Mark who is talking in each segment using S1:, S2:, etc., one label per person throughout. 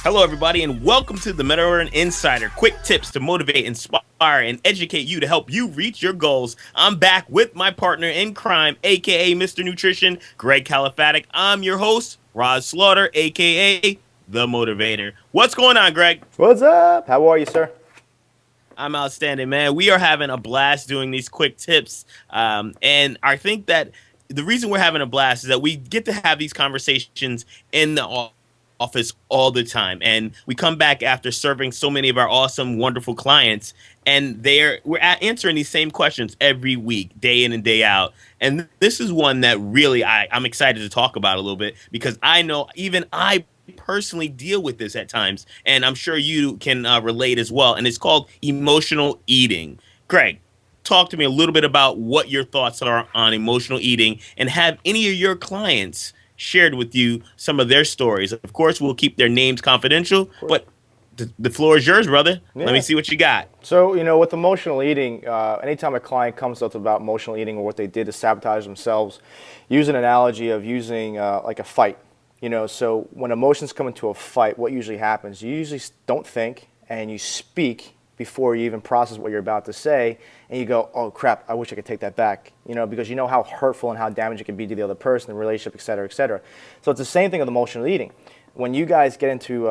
S1: Hello, everybody, and welcome to the Metaverse Insider. Quick tips to motivate, inspire, and educate you to help you reach your goals. I'm back with my partner in crime, aka Mr. Nutrition, Greg Califatic. I'm your host, Roz Slaughter, aka The Motivator. What's going on, Greg?
S2: What's up? How are you, sir?
S1: I'm outstanding, man. We are having a blast doing these quick tips. And I think that the reason we're having a blast is that we get to have these conversations in the office all the time. And we come back after serving so many of our awesome, wonderful clients. And answering these same questions every week, day in and day out. And this is one that really I'm excited to talk about a little bit because I know even I personally deal with this at times, and I'm sure you can relate as well. And it's called emotional eating. Greg, talk to me a little bit about what your thoughts are on emotional eating, and have any of your clients shared with you some of their stories. Of course, we'll keep their names confidential, but the floor is yours, brother.
S2: Yeah.
S1: Let me see what you got.
S2: So, with emotional eating, anytime a client comes up about emotional eating or what they did to sabotage themselves, use an analogy of using like a fight. So when emotions come into a fight, what usually happens? You usually don't think and you speak before you even process what you're about to say, and you go, oh crap, I wish I could take that back, because you know how hurtful and how damaging it can be to the other person, the relationship, et cetera, et cetera. So it's the same thing with emotional eating. When you guys get into,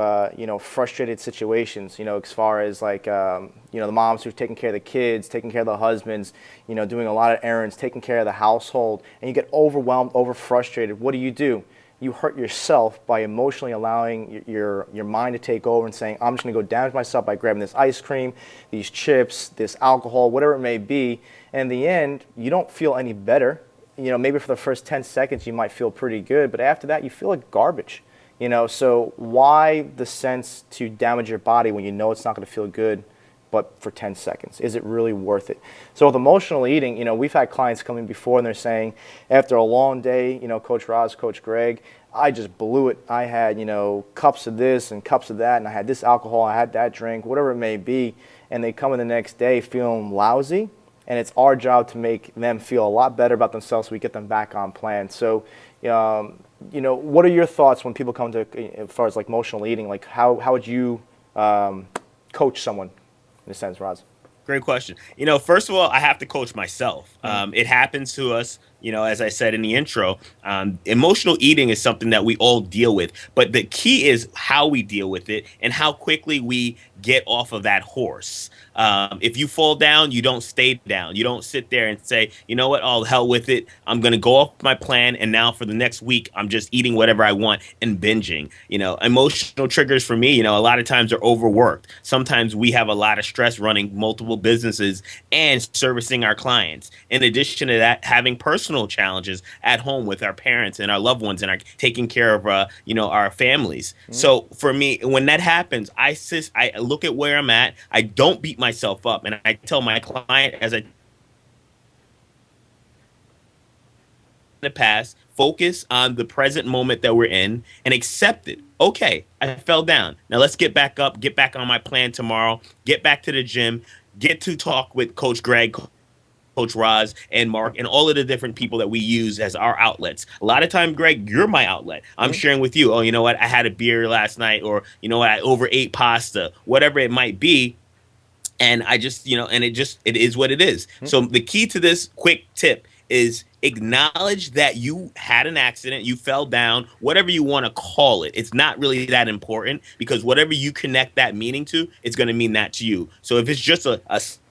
S2: frustrated situations, as far as like, the moms who are taking care of the kids, taking care of the husbands, doing a lot of errands, taking care of the household, and you get overwhelmed, over frustrated, what do? You hurt yourself by emotionally allowing your mind to take over and saying, I'm just going to go damage myself by grabbing this ice cream, these chips, this alcohol, whatever it may be. And in the end, you don't feel any better. Maybe for the first 10 seconds, you might feel pretty good, but after that, you feel like garbage. So why the sense to damage your body when you know it's not going to feel good, but for 10 seconds? Is it really worth it? So with emotional eating, we've had clients come in before and they're saying, after a long day, Coach Roz, Coach Greg, I just blew it. I had, cups of this and cups of that, and I had this alcohol, I had that drink, whatever it may be, and they come in the next day feeling lousy, and it's our job to make them feel a lot better about themselves so we get them back on plan. So, what are your thoughts when people come to, as far as like emotional eating, like how would you coach someone in a sense, Roz?
S1: Great question. First of all, I have to coach myself. It happens to us, as I said in the intro. Emotional eating is something that we all deal with. But the key is how we deal with it and how quickly we get off of that horse. If you fall down, you don't stay down. You don't sit there and say, you know what, all hell with it. I'm going to go off my plan. And now for the next week, I'm just eating whatever I want and binging. Emotional triggers for me, a lot of times are overworked. Sometimes we have a lot of stress running multiple businesses and servicing our clients. In addition to that, having personal challenges at home with our parents and our loved ones and taking care of, our families. So for me, when that happens, I look at where I'm at. I don't beat myself up, and I tell my client, as I the past, focus on the present moment that we're in and accept it. Okay, I fell down. Now let's get back up, get back on my plan tomorrow, get back to the gym, get to talk with Coach Greg, Coach Roz, and Mark, and all of the different people that we use as our outlets. A lot of time, Greg, you're my outlet. I'm sharing with you, oh, you know what, I had a beer last night, or you know what, I overate pasta, whatever it might be. And I just, and it is what it is. So the key to this quick tip is acknowledge that you had an accident, you fell down, whatever you want to call it. It's not really that important, because whatever you connect that meaning to, it's going to mean that to you. So if it's just a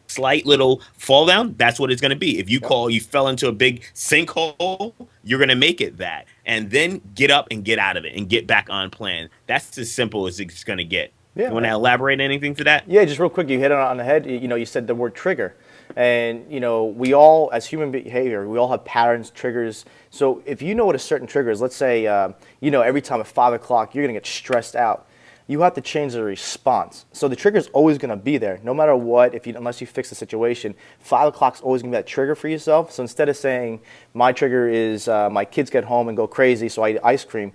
S1: slight little fall down, that's what it's going to be. If you call you fell into a big sinkhole, you're going to make it that. And then get up and get out of it and get back on plan. That's as simple as it's going to get.
S2: Yeah,
S1: you want to elaborate anything to that?
S2: Yeah, just real quick, you hit it on the head. You said the word trigger. And, we all, as human behavior, we all have patterns, triggers. So if you know what a certain trigger is, let's say, every time at 5 o'clock, you're going to get stressed out. You have to change the response. So the trigger is always going to be there, no matter what, unless you fix the situation. 5 o'clock is always going to be that trigger for yourself. So instead of saying, my trigger is my kids get home and go crazy, so I eat ice cream,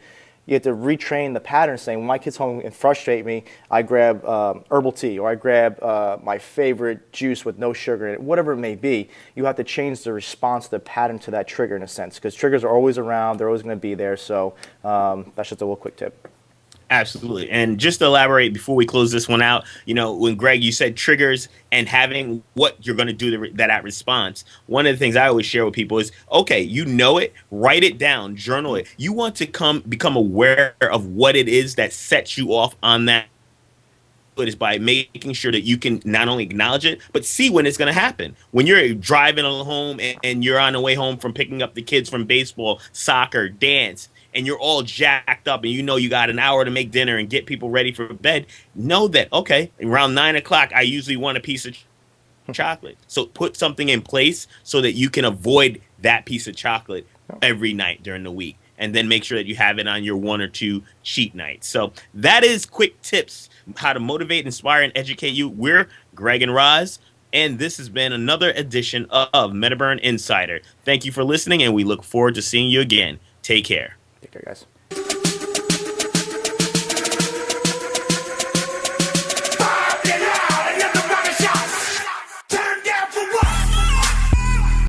S2: you have to retrain the pattern, saying, when my kids home and frustrate me, I grab herbal tea, or I grab my favorite juice with no sugar in it, whatever it may be. You have to change the response, the pattern to that trigger in a sense, because triggers are always around, they're always going to be there. So that's just a little quick tip.
S1: Absolutely. And just to elaborate before we close this one out, when Greg, you said triggers and having what you're going to do that response. One of the things I always share with people is, okay, you know it, write it down, journal it. You want to become aware of what it is that sets you off on that is by making sure that you can not only acknowledge it, but see when it's going to happen. When you're driving home and you're on the way home from picking up the kids from baseball, soccer, dance, and you're all jacked up and you got an hour to make dinner and get people ready for bed, know that, okay, around 9 o'clock, I usually want a piece of chocolate. So put something in place so that you can avoid that piece of chocolate every night during the week. And then make sure that you have it on your 1 or 2 cheat nights. So that is quick tips how to motivate, inspire, and educate you. We're Greg and Roz, and this has been another edition of MetaBurn Insider. Thank you for listening, and we look forward to seeing you again. Take care.
S2: Take care, guys.